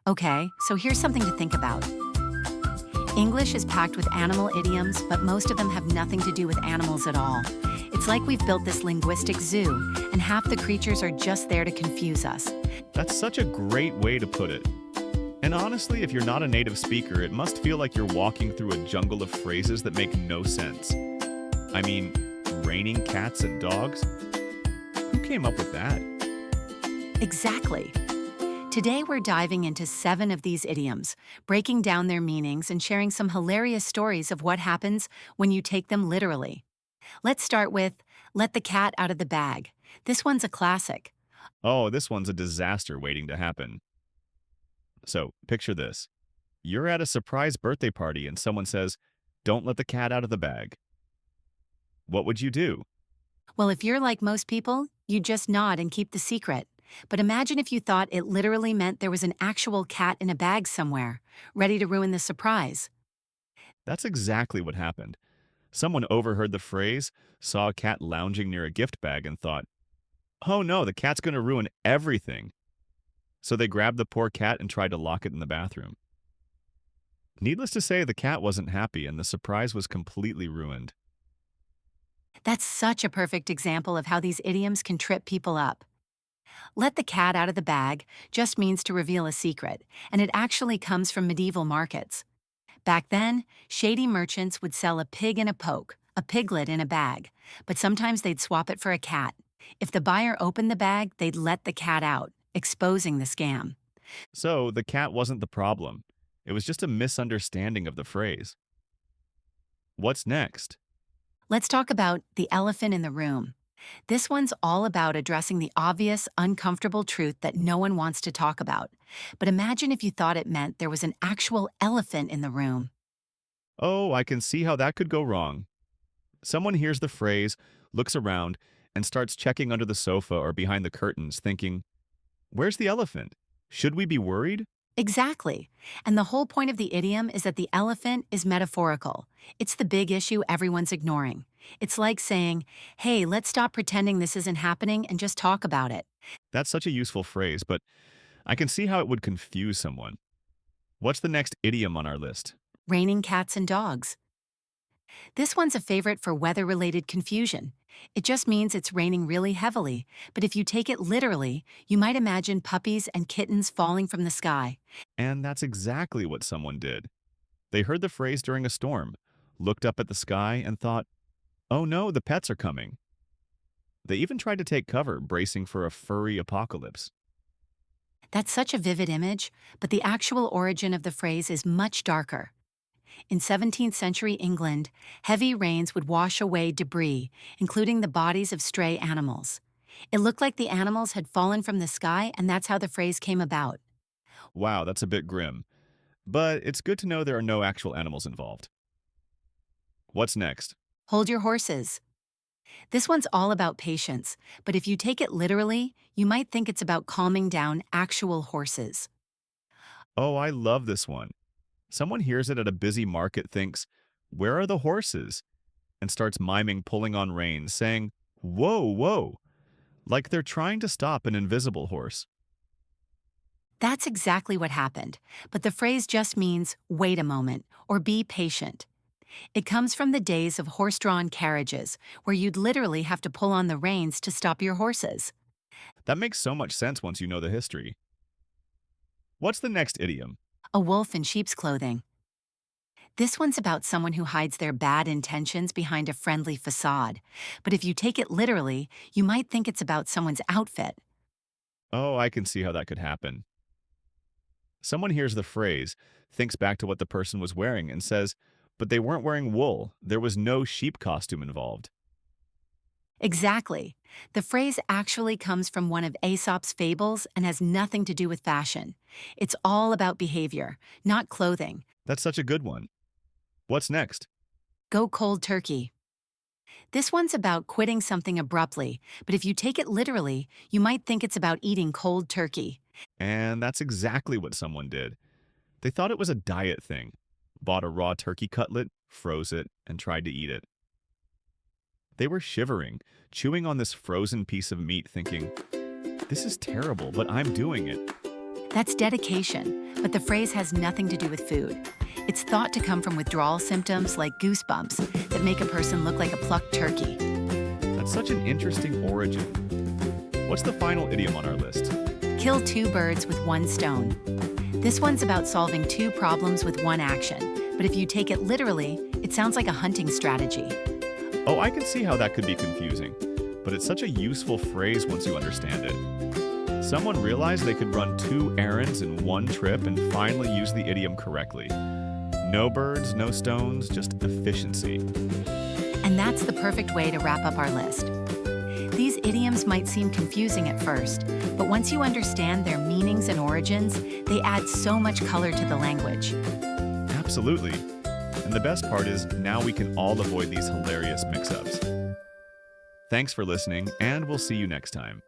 Okay, so here's something to think about. English is packed with animal idioms, but most of them have nothing to do with animals at all. It's like we've built this linguistic zoo, and half the creatures are just there to confuse us. That's such a great way to put it. And honestly, if you're not a native speaker, it must feel like you're walking through a jungle of phrases that make no sense. I mean, raining cats and dogs? Who came up with that? Exactly. Today we're diving into 7 of these idioms, breaking down their meanings and sharing some hilarious stories of what happens when you take them literally. Let's start with let the cat out of the bag. This one's a classic. Oh, this one's a disaster waiting to happen. So, picture this. You're at a surprise birthday party and someone says, "Don't let the cat out of the bag." What would you do? Well, if you're like most people, you just nod and keep the secret. But imagine if you thought it literally meant there was an actual cat in a bag somewhere, ready to ruin the surprise. That's exactly what happened. Someone overheard the phrase, saw a cat lounging near a gift bag, and thought, "Oh no, the cat's going to ruin everything." So they grabbed the poor cat and tried to lock it in the bathroom. Needless to say, the cat wasn't happy and the surprise was completely ruined. That's such a perfect example of how these idioms can trip people up. Let the cat out of the bag just means to reveal a secret, and it actually comes from medieval markets. Back then, shady merchants would sell a pig in a poke, a piglet in a bag, but sometimes they'd swap it for a cat. If the buyer opened the bag, they'd let the cat out, exposing the scam. So the cat wasn't the problem. It was just a misunderstanding of the phrase. What's next? Let's talk about the elephant in the room. This one's all about addressing the obvious, uncomfortable truth that no one wants to talk about. But imagine if you thought it meant there was an actual elephant in the room. Oh, I can see how that could go wrong. Someone hears the phrase, looks around, and starts checking under the sofa or behind the curtains, thinking, "Where's the elephant? Should we be worried?" Exactly. And the whole point of the idiom is that the elephant is metaphorical. It's the big issue everyone's ignoring. It's like saying, hey, let's stop pretending this isn't happening and just talk about it. That's such a useful phrase, but I can see how it would confuse someone. What's the next idiom on our list? Raining cats and dogs. This one's a favorite for weather-related confusion. It just means it's raining really heavily, but if you take it literally, you might imagine puppies and kittens falling from the sky. And that's exactly what someone did. They heard the phrase during a storm, looked up at the sky, and thought, "Oh no, the pets are coming." They even tried to take cover, bracing for a furry apocalypse. That's such a vivid image, but the actual origin of the phrase is much darker. In 17th century England, heavy rains would wash away debris, including the bodies of stray animals. It looked like the animals had fallen from the sky, and that's how the phrase came about. Wow, that's a bit grim. But it's good to know there are no actual animals involved. What's next? Hold your horses. This one's all about patience, but if you take it literally, you might think it's about calming down actual horses. Oh, I love this one. Someone hears it at a busy market, thinks, "Where are the horses?" and starts miming pulling on reins, saying, "Whoa, whoa," like they're trying to stop an invisible horse. That's exactly what happened, but the phrase just means wait a moment or be patient. It comes from the days of horse-drawn carriages, where you'd literally have to pull on the reins to stop your horses. That makes so much sense once you know the history. What's the next idiom? A wolf in sheep's clothing. This one's about someone who hides their bad intentions behind a friendly facade, but if you take it literally, you might think it's about someone's outfit. Oh, I can see how that could happen. Someone hears the phrase, thinks back to what the person was wearing, and says, "But they weren't wearing wool. There was no sheep costume involved." Exactly. The phrase actually comes from one of Aesop's fables and has nothing to do with fashion. It's all about behavior, not clothing. That's such a good one. What's next? Go cold turkey. This one's about quitting something abruptly, but if you take it literally, you might think it's about eating cold turkey. And that's exactly what someone did. They thought it was a diet thing, bought a raw turkey cutlet, froze it, and tried to eat it. They were shivering, chewing on this frozen piece of meat, thinking, "This is terrible, but I'm doing it." That's dedication, but the phrase has nothing to do with food. It's thought to come from withdrawal symptoms like goosebumps that make a person look like a plucked turkey. That's such an interesting origin. What's the final idiom on our list? Kill two birds with one stone. This one's about solving two problems with one action, but if you take it literally, it sounds like a hunting strategy. Oh, I can see how that could be confusing, but it's such a useful phrase once you understand it. Someone realized they could run 2 errands in one trip and finally use the idiom correctly. No birds, no stones, just efficiency. And that's the perfect way to wrap up our list. These idioms might seem confusing at first, but once you understand their meanings and origins, they add so much color to the language. Absolutely. And the best part is now we can all avoid these hilarious mix-ups. Thanks for listening, and we'll see you next time.